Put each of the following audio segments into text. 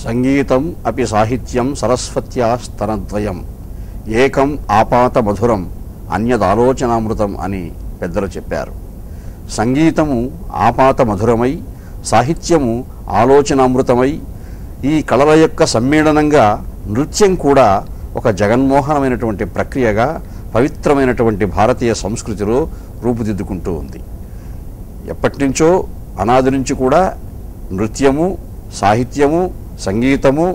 సంగీతం అపి సాహిత్యం సరస్వత్యాస్తనద్వయం ఏకం ఆపాత మధురం అన్యదాలోచనామృతం అని పెద్దలు చెప్పారు. సంగీతము ఆపాత మధురమై, సాహిత్యము ఆలోచనామృతమై, ఈ కళల యొక్క సమ్మేళనంగా నృత్యం కూడా ఒక జగన్మోహనమైనటువంటి ప్రక్రియగా పవిత్రమైనటువంటి భారతీయ సంస్కృతిలో రూపుదిద్దుకుంటూ ఉంది. ఎప్పటినుంచో అనాది నుంచి కూడా నృత్యము, సాహిత్యము, సంగీతము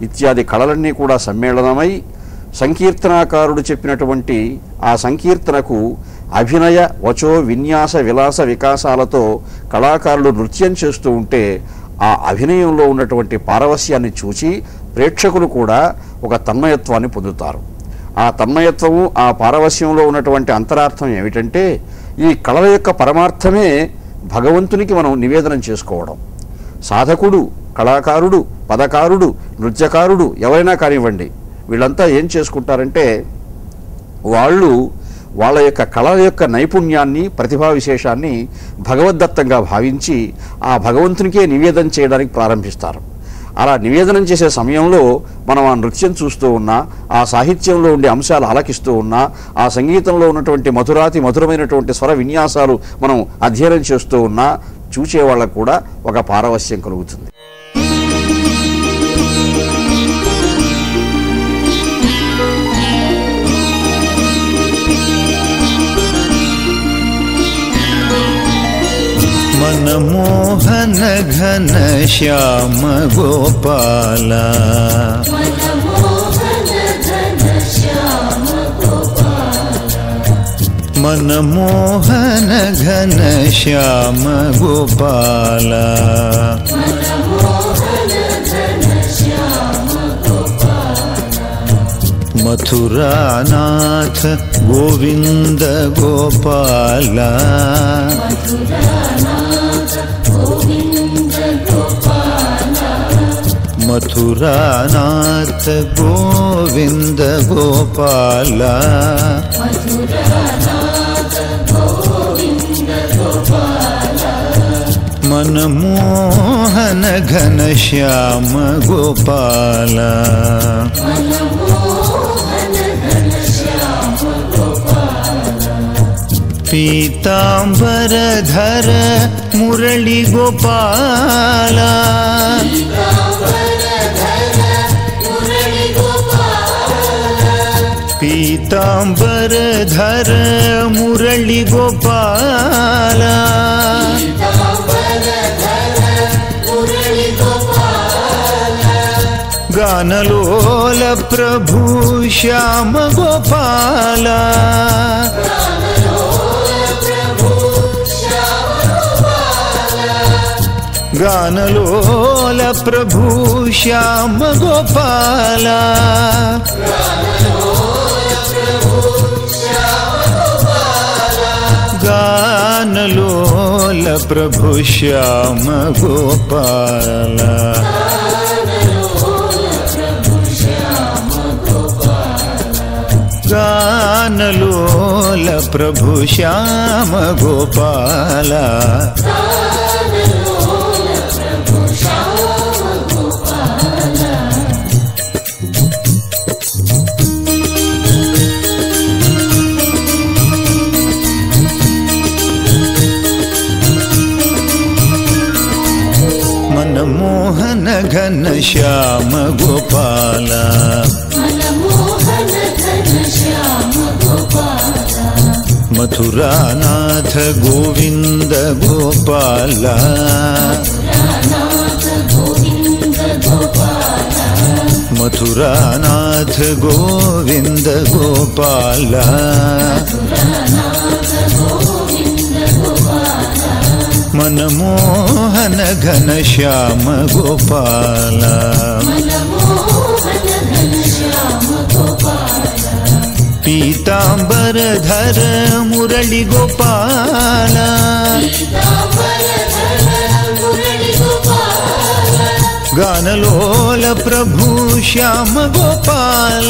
ఇత్యాది కళలన్నీ కూడా సమ్మేళనమై సంకీర్తనాకారుడు చెప్పినటువంటి ఆ సంకీర్తనకు అభినయ, వచో, విన్యాస, విలాస వికాసాలతో కళాకారులు నృత్యం చేస్తూ ఉంటే ఆ అభినయంలో ఉన్నటువంటి పారవస్యాన్ని చూచి ప్రేక్షకులు కూడా ఒక తన్మయత్వాన్ని పొందుతారు. ఆ తన్మయత్వము, ఆ పారవస్యంలో ఉన్నటువంటి అంతరార్థం ఏమిటంటే ఈ కళల యొక్క పరమార్థమే భగవంతునికి మనం నివేదనం చేసుకోవడం. సాధకుడు, కళాకారుడు, పదకారుడు, నృత్యకారుడు ఎవరైనా కానివ్వండి, వీళ్ళంతా ఏం చేసుకుంటారంటే వాళ్ళ యొక్క కళల యొక్క నైపుణ్యాన్ని, ప్రతిభా విశేషాన్ని భగవద్దత్తంగా భావించి ఆ భగవంతునికే నివేదన చేయడానికి ప్రారంభిస్తారు. అలా నివేదనం చేసే సమయంలో మనం ఆ నృత్యం చూస్తూ ఉన్నా, ఆ సాహిత్యంలో ఉండే అంశాలు ఆలకిస్తూ ఉన్నా, ఆ సంగీతంలో ఉన్నటువంటి మధురాతి మధురమైనటువంటి స్వర విన్యాసాలు మనం అధ్యయనం చేస్తూ ఉన్నా చూసే వాళ్ళకు కూడా ఒక పారవస్యం కలుగుతుంది. मनमोहन घन श्याम गोपाल, मनमोहन घन श्याम गोपाल, मथुरानाथ गोविंद गोपाल, मथुरानाथ गोविंद गोपाल, मनमोहन घन श्याम गोपाल, पीतांबर धर मुरली गोपाल, पीतांबर धर मुरली गोपाल, गानलोल प्रभु श्याम गोपाल, गानलोल प्रभु श्याम गोपाल, गानलोल प्रभु श्याम गोपाल, गानलोल प्रभु श्याम गोपाल, मनमोहन घन श्याम गोपाल, मथुरानाथ गोविंद गोपाल, मथुरानाथ गोविंद गोपाल, मनमोहन घन श्याम गोपाल, पीतांबर धर मुरली गोपाल, गानलोल प्रभु श्याम गोपाल,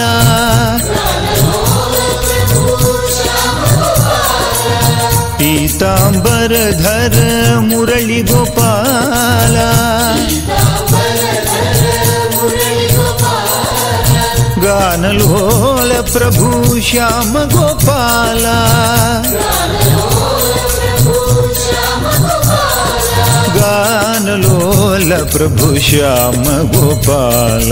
पीतांबर धर मुरली गोपाल, गानलोल प्रभु श्याम गोपाल गानलोल प्रभु श्याम गोपाल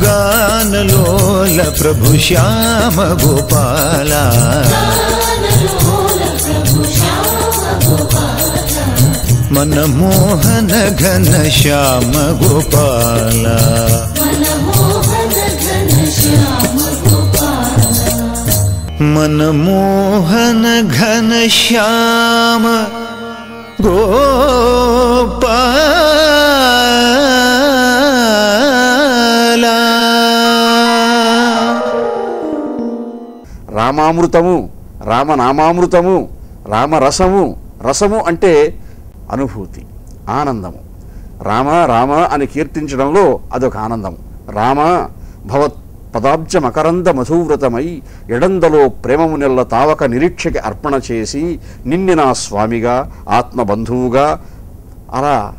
गानलोल प्रभु श्याम गोपाल मनमोहन घन श्याम गोपाल मनमोहन घन श्याम गोपाल రామామృతము, రామనామామృతము, రామరసము. రసము అంటే అనుభూతి, ఆనందము. రామ రామ అని కీర్తించడంలో అదొక ఆనందము. రామ భవత్ పదాబ్జ మకరంద మధువ్రతమై ఎడందలో ప్రేమము నెల్ల తావక నిరీక్షకి అర్పణ చేసి నిన్ను నా స్వామిగా ఆత్మబంధువుగా అలా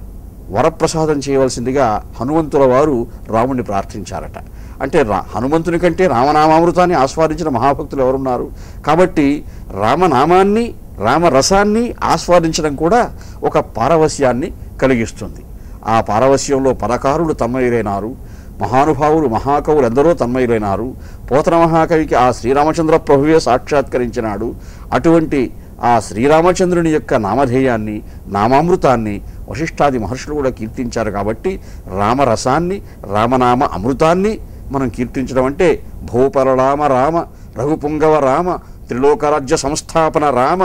వరప్రసాదం చేయవలసిందిగా హనుమంతుల వారు రాముణ్ణి ప్రార్థించారట. అంటే హనుమంతుని కంటే రామనామామృతాన్ని ఆస్వాదించిన మహాభక్తులు ఎవరున్నారు? కాబట్టి రామనామాన్ని రామరసాన్ని ఆస్వాదించడం కూడా ఒక పారవస్యాన్ని కలిగిస్తుంది. ఆ పారవస్యంలో పరకారులు తన్మయులైనారు, మహానుభావులు మహాకవులు ఎందరో తన్మయులైనారు. పోతన మహాకవికి ఆ శ్రీరామచంద్ర ప్రభువే సాక్షాత్కరించినాడు. అటువంటి ఆ శ్రీరామచంద్రుని యొక్క నామధేయాన్ని నామామృతాన్ని వశిష్ఠాది మహర్షులు కూడా కీర్తించారు. కాబట్టి రామరసాన్ని రామనామ అమృతాన్ని మనం కీర్తించడం అంటే భూపరరామ రామ రఘుపుంగవ రామ త్రిలోకరాజ్య సంస్థాపన రామ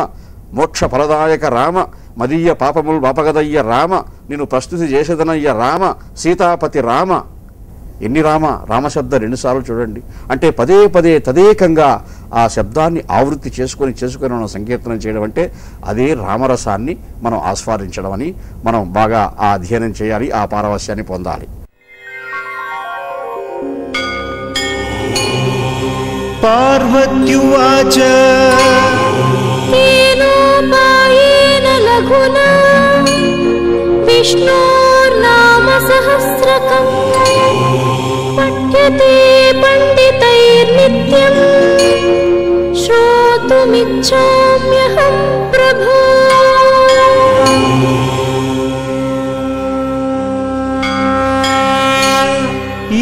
మోక్ష ఫలదాయక రామ మదీయ పాపములు బాపగదయ్య రామ నిన్ను ప్రస్తుతి చేసేదనయ్య రామ సీతాపతి రామ. ఎన్ని రామ రామశబ్ద రెండుసార్లు చూడండి. అంటే పదే పదే తదేకంగా ఆ శబ్దాన్ని ఆవృత్తి చేసుకొని మనం సంకీర్తనం చేయడం అంటే అదే రామరసాన్ని మనం ఆస్వాదించడం అని మనం బాగా ఆ అధ్యయనం చేయాలి, ఆ పారవస్యాన్ని పొందాలి. पार्वत्युवाच तेनोपायेन लघुना विष्णोर्नाम सहस्रकं पठ्यते पण्डितैर्नित्यं श्रोतुमिच्छाम्यहं प्रभो।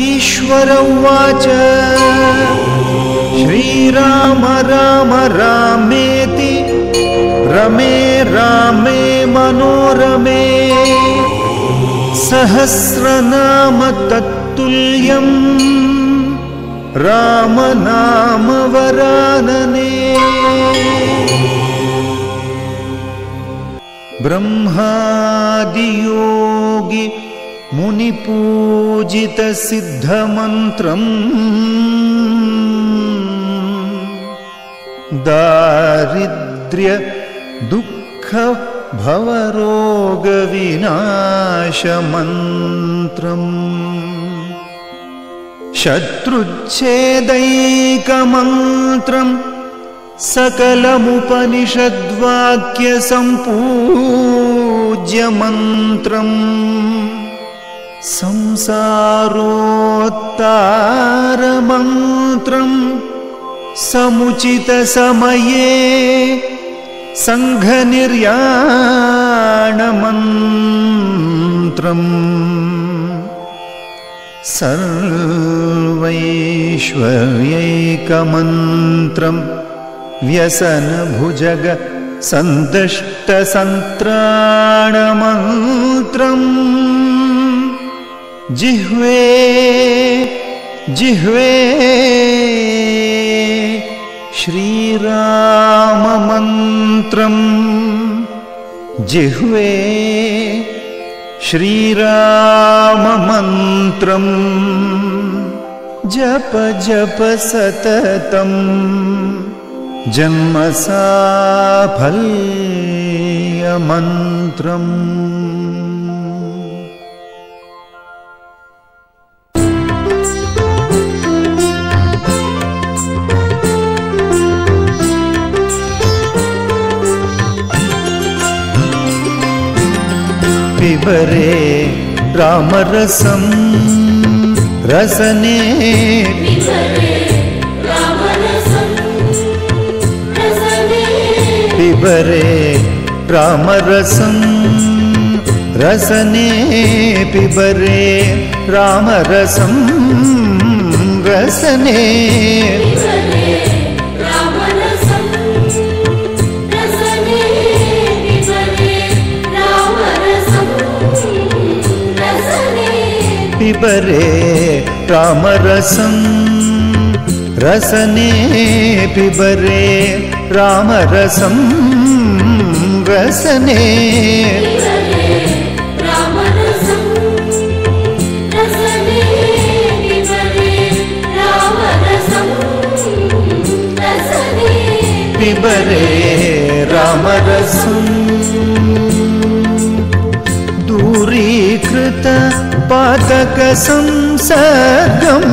ईश्वर उवाच श्रीराम राम रामेति रमे रामे मनोरमे सहस्रनाम तत्तुल्यं राम नाम वरानने। ब्रह्मादियोगी मुनिपूजित सिद्धमन्त्रम् दारिद्र्य दुःख भवरोग विनाशमन्त्रम् शत्रुच्छेदैकमन्त्रम् सकलमुपनिषद्वाक्यसम्पूज्यमन्त्रम् संसारोत्तारमन्त्रम् समुचितसमये सङ्घनिर्याणमन्त्रम् सर्वैश्वर्यैकमन्त्रम् व्यसनभुजग सन्तुष्टसन्त्राणमन्त्रम् जिह्वे जिह्वे श्रीराममन्त्रम् जिह्वे श्रीराममन्त्रम् जप जप सततम् जन्मसाफल्यमन्त्रम्। पिबरे రామరసం రసనే పిబరే రామరసం రసనే పిబరే రామరసం రసనే పిబరే రామరసం రసనే పిబరే రామరసం రసనే పిబరే రామరసం దూరీకృత పాతక సంసర్గం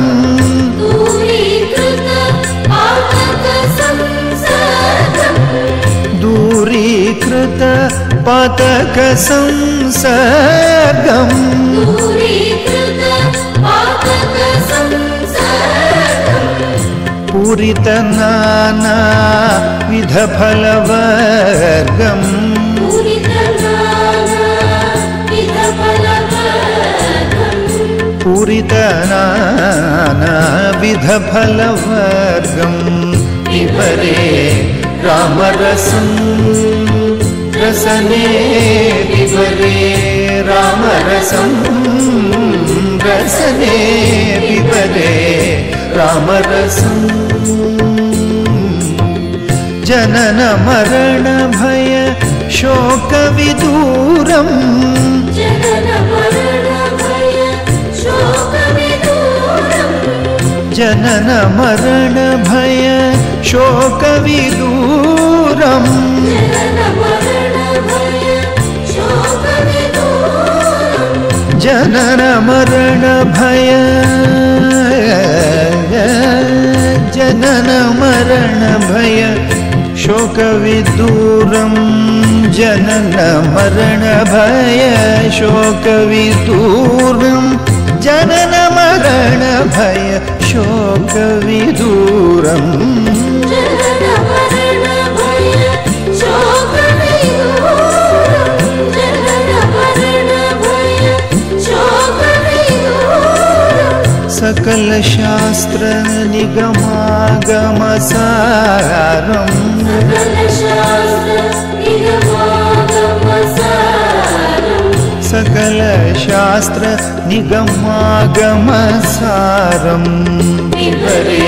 దూరీకృత పాతక సంసర్గం పూరిత నానా విధ ఫలవర్గం పూరిత నానా విధ ఫలవర్గం పిబరే రామరసం రసనే పిబరే రామరసం రసనే పిబరే రామరసం జనన మరణ భయ శోక విదూరం జనన మరణ భయ శోక విదూరం జనన మరణ భయ జనన మరణ భయ శోక విదూరం జనన మరణ భయ శోక విదూరం జనన మరణ భయ శోక విదూరం सकल शास्त्र निगमागम सारम सकल शास्त्र निगमागम सारम पिबरे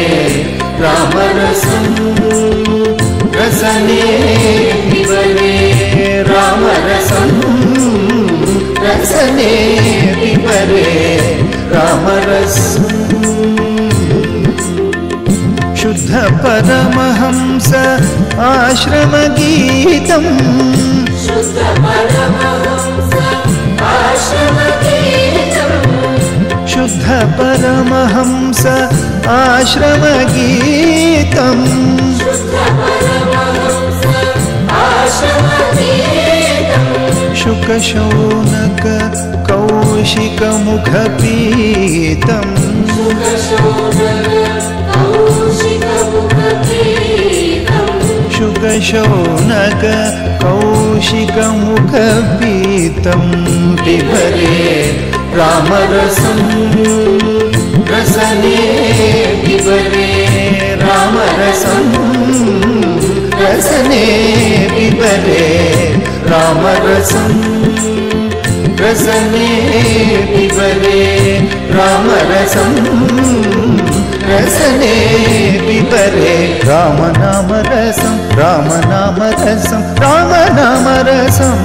रामरसं रसने पिबरे रामरसं रसने पिबरे रामरसं शुद्ध परमहंस आश्रम गीतम् शुद्ध परमहंस आश्रम गीतम् शुद्ध परमहंस आश्रम गीतम् शुद्ध परमहंस आश्रम गीतम् शुक शौनक कौशिक मुख पीतम् शुक शौनक कौशिक मुख पीतम् शुक शौनक कौशिक मुख पीतम् पिबरे रामरसं रसने पिबरे रामरसं रसने पिबरे रामरसं रसने पिबरे रामरसं रसने पिबरे रामनामरसं रामनामरसं रामनामरसं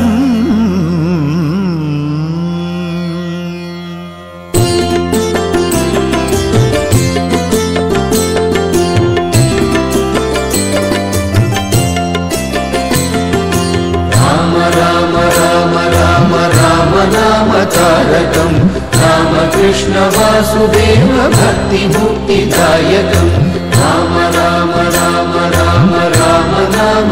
तारकं रामकृष्ण वासुदेव भक्ति मुक्तिदायकं राम राम राम राम राम नाम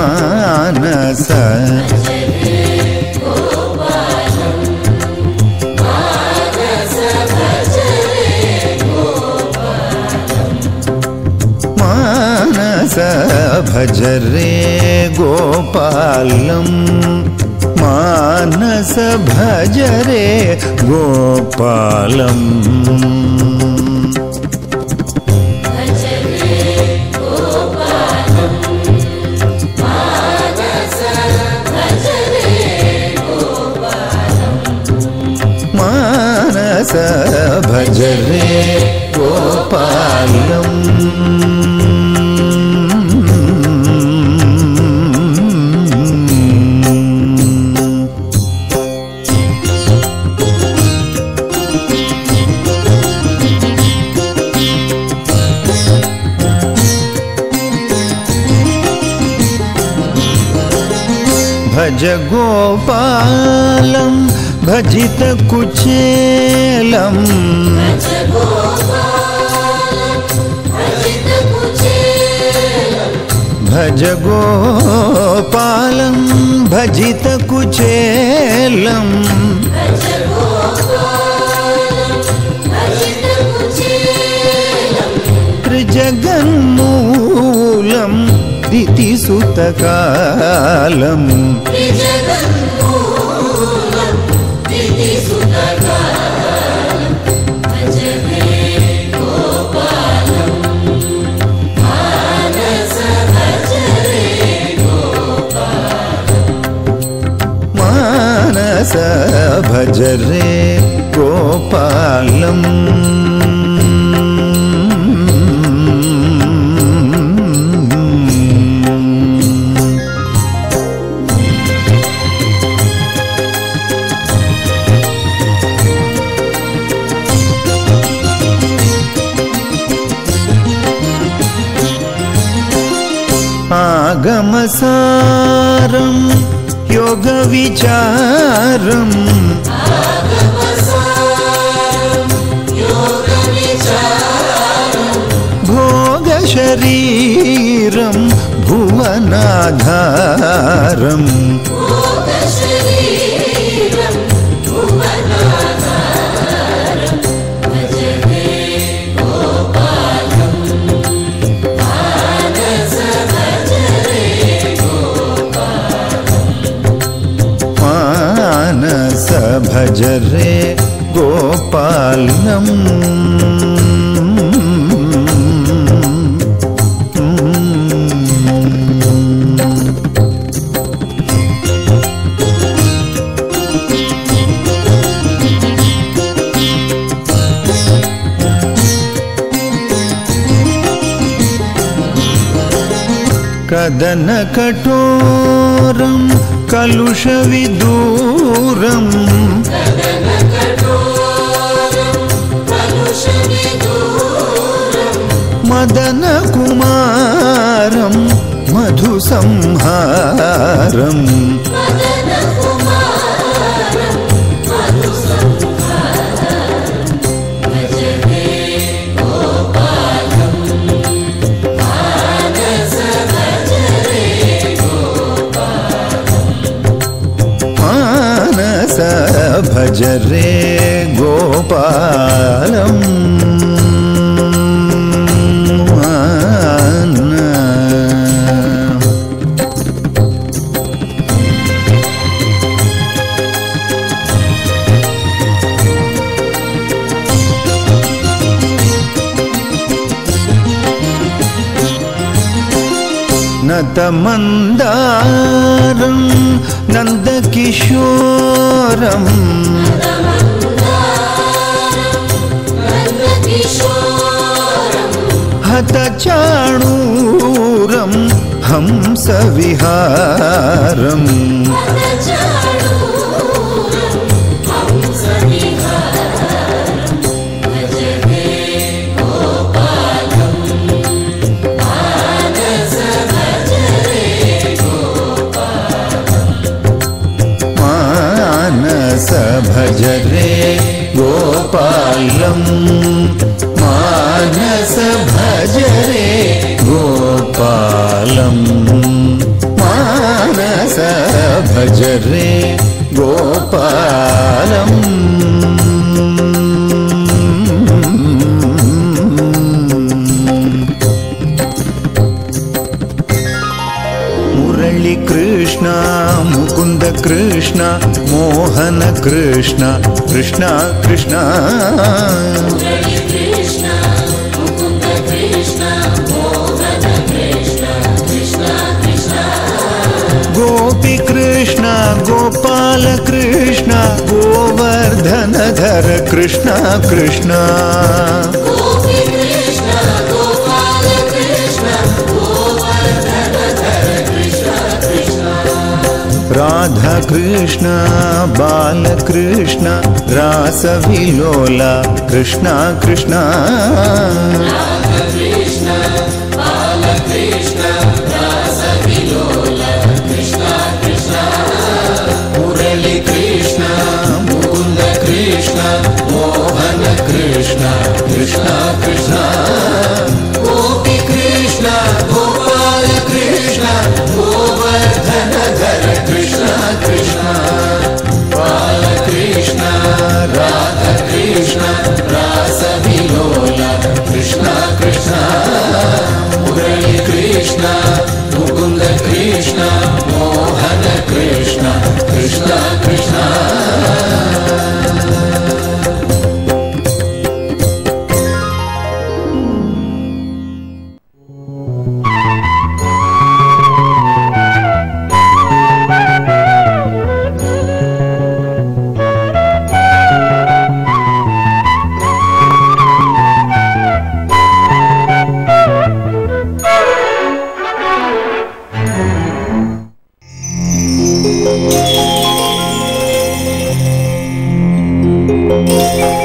మానస మానస భజరే గోపాలం మానస భజరే గోపాలం మానస భజరే గోపాలం భజ గోపాలం భజిత కుచేలం భజ గోపాలం భజిత కుచేలం త్రిజగన్మూలం దితిసుతకాలం మానస భజరే గోపాలం ఆగమసారం యోగ విచారం భోగ శరీరం భువనాధారం మానస భజరే గోపాలం కదన కఠోరం కలుష విదూరం మదన కుమారం మధు సంహారం మానస భజరే గోపాలం నతమందారం నందకిశోరం హతచాణూరం హంస విహారం మానస భజరే గోపాలం మానస భజరే గోపాలం రస భజ రే గోపాలం మురళి కృష్ణ ముకుంద కృష్ణ మోహన కృష్ణ కృష్ణ కృష్ణ గోపి కృష్ణ గోపాల కృష్ణ గోవర్ధనధర కృష్ణ కృష్ణ రాధా కృష్ణ బాలకృష్ణ రాస విలోల కృష్ణ కృష్ణ మురళి కృష్ణ ముకుంద కృష్ణ మోహన కృష్ణ కృష్ణ కృష్ణ గోపి కృష్ణ గోపాల కృష్ణ గోవర్ధనధర కృష్ణ కృష్ణ బాలకృష్ణ రాధా కృష్ణ రాస విలోల కృష్ణ కృష్ణ మురళి కృష్ణ ముకుంద కృష్ణ మోహన కృష్ణ కృష్ణ కృష్ణ Thank you.